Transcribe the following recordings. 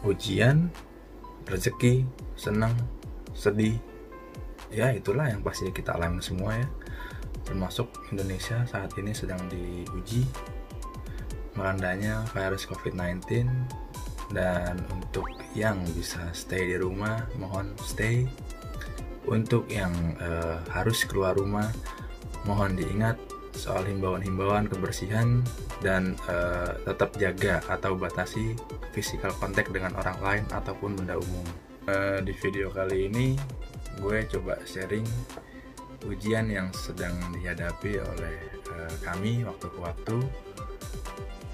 ujian, rezeki, senang, sedih, ya itulah yang pasti kita alami semua ya. Termasuk Indonesia saat ini sedang diuji melandanya virus COVID-19. Dan untuk yang bisa stay di rumah, mohon stay. Untuk yang harus keluar rumah, mohon diingat soal himbauan-himbauan kebersihan dan tetap jaga atau batasi physical contact dengan orang lain ataupun benda umum. Di video kali ini gue coba sharing ujian yang sedang dihadapi oleh kami waktu ke waktu,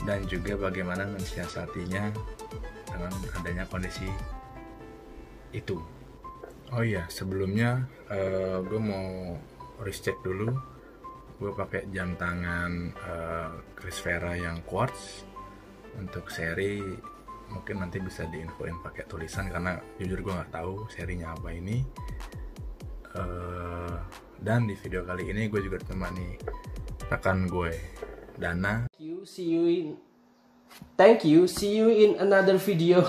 dan juga bagaimana mensiasatinya dengan adanya kondisi itu. Oh iya, sebelumnya gue mau recheck dulu. Gue pakai jam tangan Chris Vera yang quartz untuk seri. Mungkin nanti bisa diinfoin pakai tulisan karena jujur gue nggak tahu serinya apa ini. Dan di video kali ini gue juga ditemani rekan gue, Dana. Thank you, see you in another video.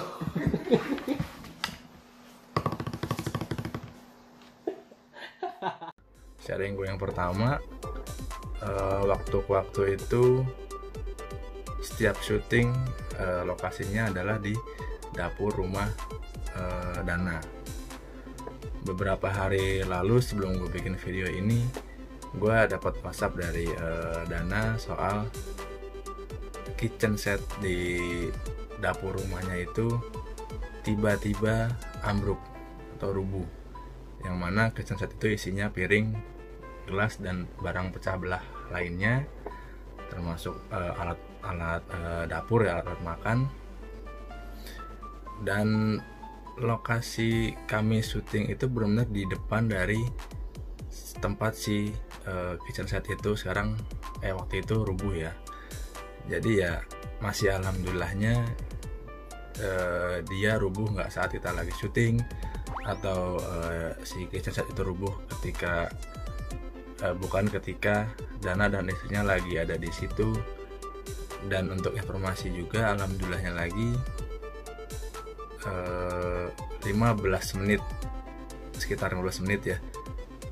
Sharing gue yang pertama, waktu ke waktu itu setiap syuting lokasinya adalah di dapur rumah Dana. Beberapa hari lalu sebelum gue bikin video ini, gue dapat WhatsApp dari Dana soal kitchen set di dapur rumahnya itu tiba-tiba ambruk atau rubuh, yang mana kitchen set itu isinya piring, gelas, dan barang pecah belah lainnya, termasuk alat-alat dapur ya, alat makan. Dan lokasi kami syuting itu benar-benar di depan dari tempat si kitchen set itu sekarang waktu itu rubuh ya. Jadi ya masih alhamdulillahnya dia rubuh nggak saat kita lagi syuting, atau si kitchen set itu rubuh ketika bukan ketika Dana dan istrinya lagi ada di situ. Dan untuk informasi juga, alhamdulillahnya lagi 15 menit, sekitar 15 menit ya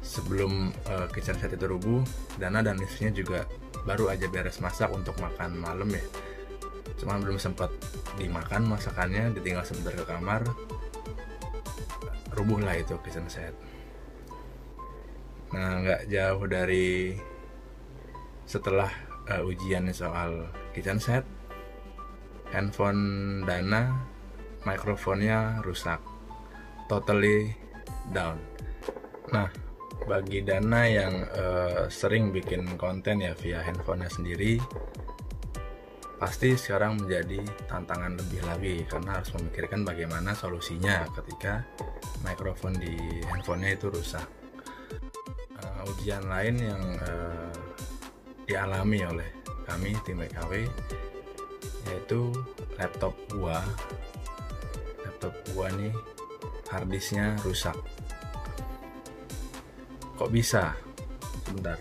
sebelum kitchen set itu rubuh, Dana dan istrinya juga baru aja beres masak untuk makan malam ya. Cuman belum sempat dimakan masakannya, ditinggal sebentar ke kamar, rubuh lah itu kitchen set. Nah, nggak jauh dari setelah ujian soal kitchen set, handphone Dana, mikrofonnya rusak, totally down. Nah, bagi Dana yang sering bikin konten ya via handphonenya sendiri, pasti sekarang menjadi tantangan lebih lagi karena harus memikirkan bagaimana solusinya ketika mikrofon di handphonenya itu rusak. Ujian lain yang dialami oleh kami tim WKW yaitu laptop gua nih harddisknya rusak. Kok bisa? Sebentar.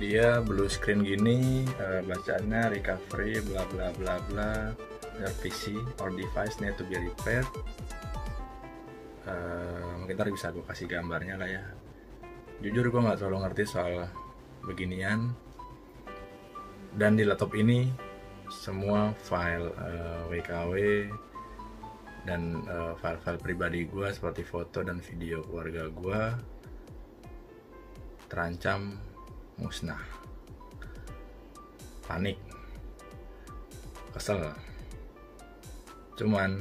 Dia blue screen gini, bacaannya recovery bla bla bla bla, your PC or device need to be repaired. Mungkin ntar bisa gue kasih gambarnya lah ya. Jujur gue nggak terlalu ngerti soal beginian. Dan di laptop ini semua file WKW dan file-file pribadi gue seperti foto dan video keluarga gue terancam musnah. Panik, kesel, cuman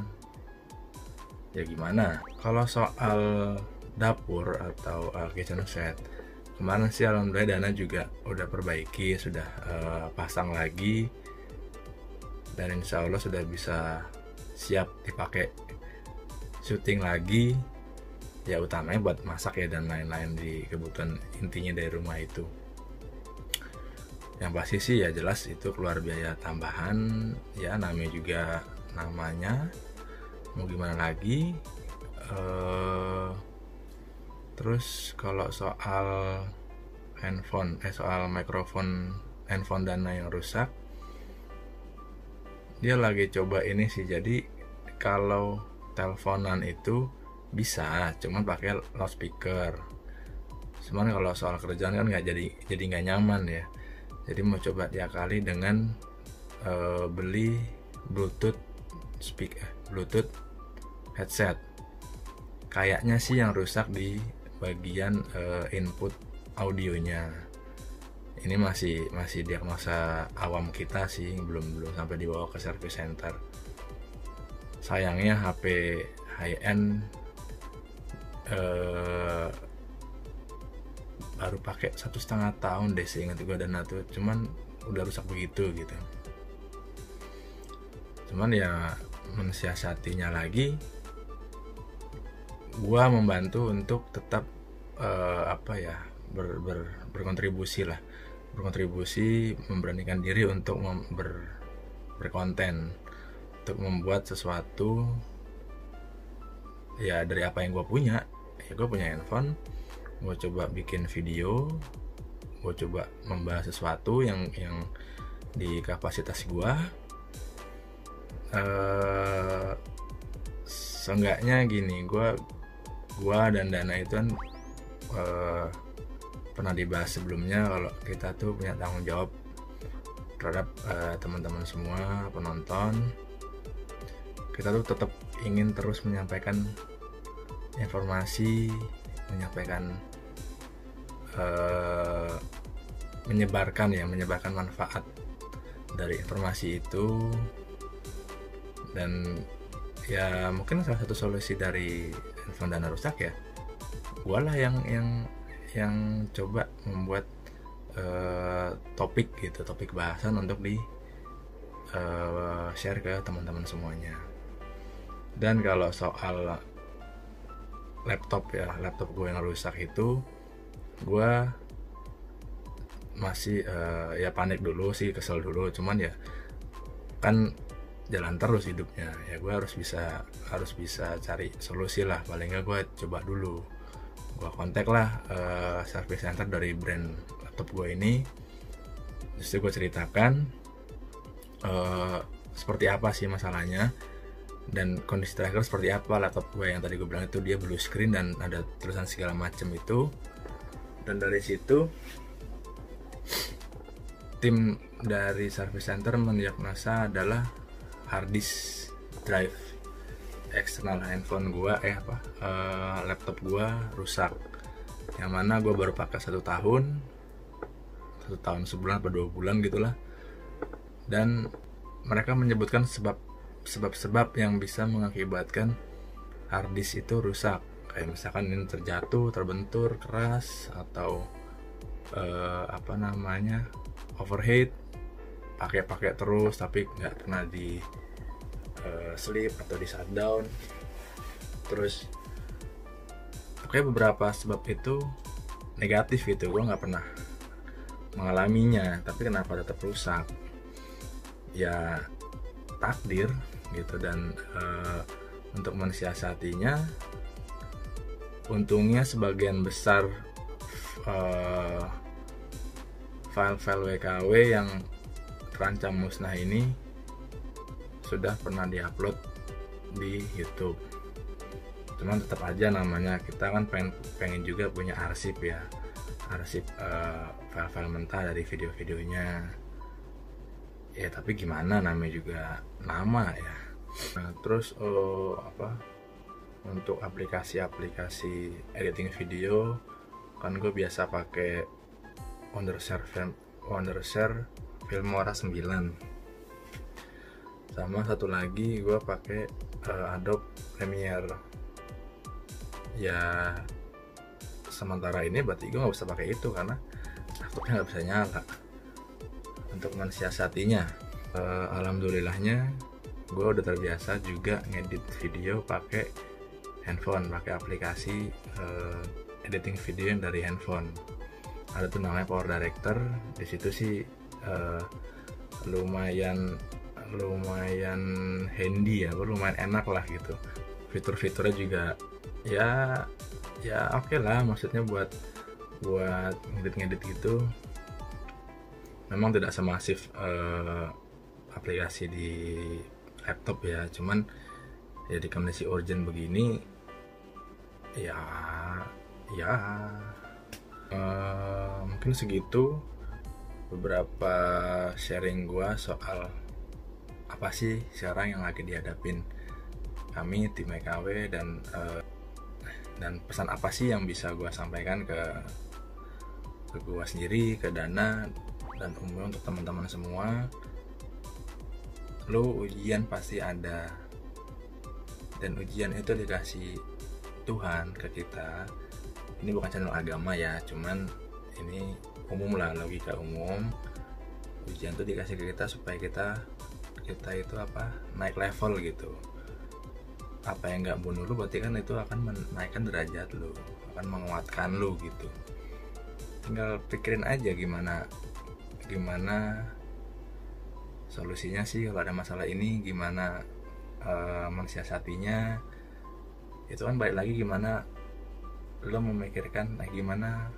ya gimana. Kalau soal dapur atau kitchen set, kemarin sih alhamdulillah Dana juga udah perbaiki, sudah pasang lagi, dan insya Allah sudah bisa siap dipakai syuting lagi ya, utamanya buat masak ya dan lain-lain di kebutuhan intinya dari rumah itu. Yang pasti sih ya jelas itu keluar biaya tambahan ya, namanya mau gimana lagi. Terus kalau soal soal mikrofon handphone Dana yang rusak, dia lagi coba ini sih. Jadi kalau teleponan itu bisa, cuman pakai loudspeaker. Cuman kalau soal kerjaan kan jadi nggak nyaman ya. Jadi mau coba diakali dengan beli Bluetooth headset. Kayaknya sih yang rusak di bagian input audionya. Ini masih diagnosa awam kita sih, belum sampai dibawa ke service center. Sayangnya HP high end baru pakai 1,5 tahun deh seingat gue, dan itu cuman udah rusak begitu gitu. Cuman ya mensiasatinya lagi, gua membantu untuk tetap berkontribusi, memberanikan diri untuk berkonten, untuk membuat sesuatu ya dari apa yang gue punya. Ya gue punya handphone, gue coba bikin video, gue coba membahas sesuatu yang di kapasitas gue. Seenggaknya gini, gue dan Dana itu kan pernah dibahas sebelumnya kalau kita tuh punya tanggung jawab terhadap teman-teman semua penonton. Kita tuh tetap ingin terus menyampaikan informasi, menyebarkan manfaat dari informasi itu. Dan ya mungkin salah satu solusi dari handphone Dana rusak ya, gue lah yang coba membuat topik bahasan untuk di share ke teman-teman semuanya. Dan kalau soal laptop gue yang rusak itu, gue masih ya panik dulu sih, kesel dulu. Cuman ya kan jalan terus hidupnya ya, gue harus bisa cari solusi lah. Paling nggak gue coba dulu, gue kontak lah service center dari brand laptop gue ini. Terus gue ceritakan seperti apa sih masalahnya dan kondisi terakhir seperti apa laptop gue yang tadi gue bilang itu, dia blue screen dan ada tulisan segala macam itu. Dan dari situ tim dari service center mendiagnosa adalah hard disk drive eksternal handphone gue laptop gue rusak, yang mana gue baru pakai 1 tahun sebulan atau 2 bulan gitulah. Dan mereka menyebutkan sebab yang bisa mengakibatkan hard disk itu rusak, kayak misalkan ini terjatuh, terbentur keras, atau overheat, pakai terus tapi nggak pernah di sleep atau di shutdown. Terus beberapa sebab itu negatif gitu, gue nggak pernah mengalaminya, tapi kenapa tetap rusak ya, takdir gitu. Dan untuk mensiasatinya, untungnya sebagian besar file-file WKW yang terancam musnah ini sudah pernah diupload di YouTube. Cuman tetap aja namanya kita kan pengen juga punya arsip file-file mentah dari video-videonya ya, tapi gimana, namanya juga nama ya. Nah terus untuk aplikasi editing video kan gue biasa pakai Wondershare Filmora 9, sama satu lagi gue pakai Adobe Premiere. Ya sementara ini berarti gue nggak bisa pakai itu karena laptopnya nggak bisa nyala. Untuk mensiasatinya, alhamdulillahnya gue udah terbiasa juga ngedit video pakai handphone, pakai aplikasi editing video yang dari handphone. Ada tuh namanya Power Director. Di situ sih lumayan handy ya, lumayan enak lah gitu. Fitur-fiturnya juga ya oke lah, maksudnya buat ngedit gitu. Memang tidak semasif aplikasi di laptop ya, cuman ya di kondisi urgent begini ya mungkin segitu beberapa sharing gua soal apa sih sekarang yang lagi dihadapin kami tim EKW, dan pesan apa sih yang bisa gua sampaikan ke gua sendiri, ke Dana, dan umumnya untuk teman-teman semua. Lo ujian pasti ada, dan ujian itu dikasih Tuhan ke kita. Ini bukan channel agama ya, cuman ini umum lah, logika umum. Ujian itu dikasih ke kita supaya kita itu naik level gitu. Apa yang nggak bunuh lu berarti kan itu akan menaikkan derajat lu, akan menguatkan lu gitu. Tinggal pikirin aja gimana solusinya sih kalau ada masalah ini, gimana mensiasatinya. Itu kan balik lagi gimana lo memikirkan, gimana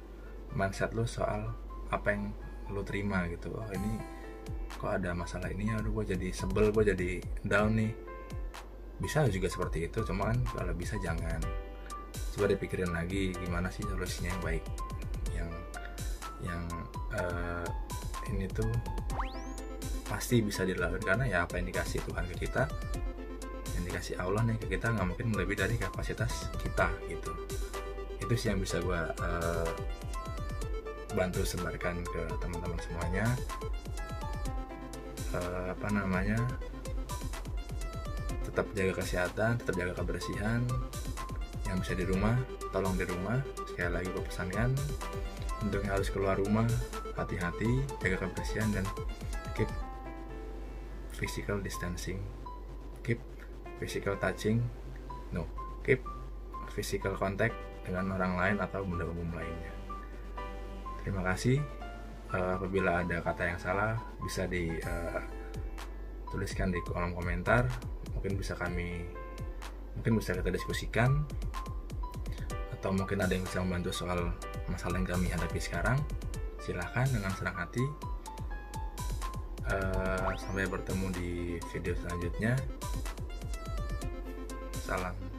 mindset lo soal apa yang lo terima gitu. Oh ini kok ada masalah ini ya, gue jadi sebel, gue jadi down nih. Bisa juga seperti itu, cuman kalau bisa jangan. Coba dipikirin lagi gimana sih solusinya yang baik, yang ini tuh pasti bisa dilakukan, karena ya apa yang dikasih Tuhan ke kita, yang dikasih Allah nih ke kita, nggak mungkin lebih dari kapasitas kita gitu. Itu sih yang bisa gue bantu sebarkan ke teman-teman semuanya. Tetap jaga kesehatan, tetap jaga kebersihan. Yang bisa di rumah, tolong di rumah. Sekali lagi gue pesankan, untuk yang harus keluar rumah, hati-hati, jaga kebersihan, dan keep physical distancing, keep physical touching, keep physical contact dengan orang lain atau benda umum lainnya. Terima kasih. Apabila ada kata yang salah bisa dituliskan di kolom komentar, mungkin bisa kita diskusikan, atau mungkin ada yang bisa membantu soal masalah yang kami hadapi sekarang. Silahkan dengan senang hati. Sampai bertemu di video selanjutnya. Salam.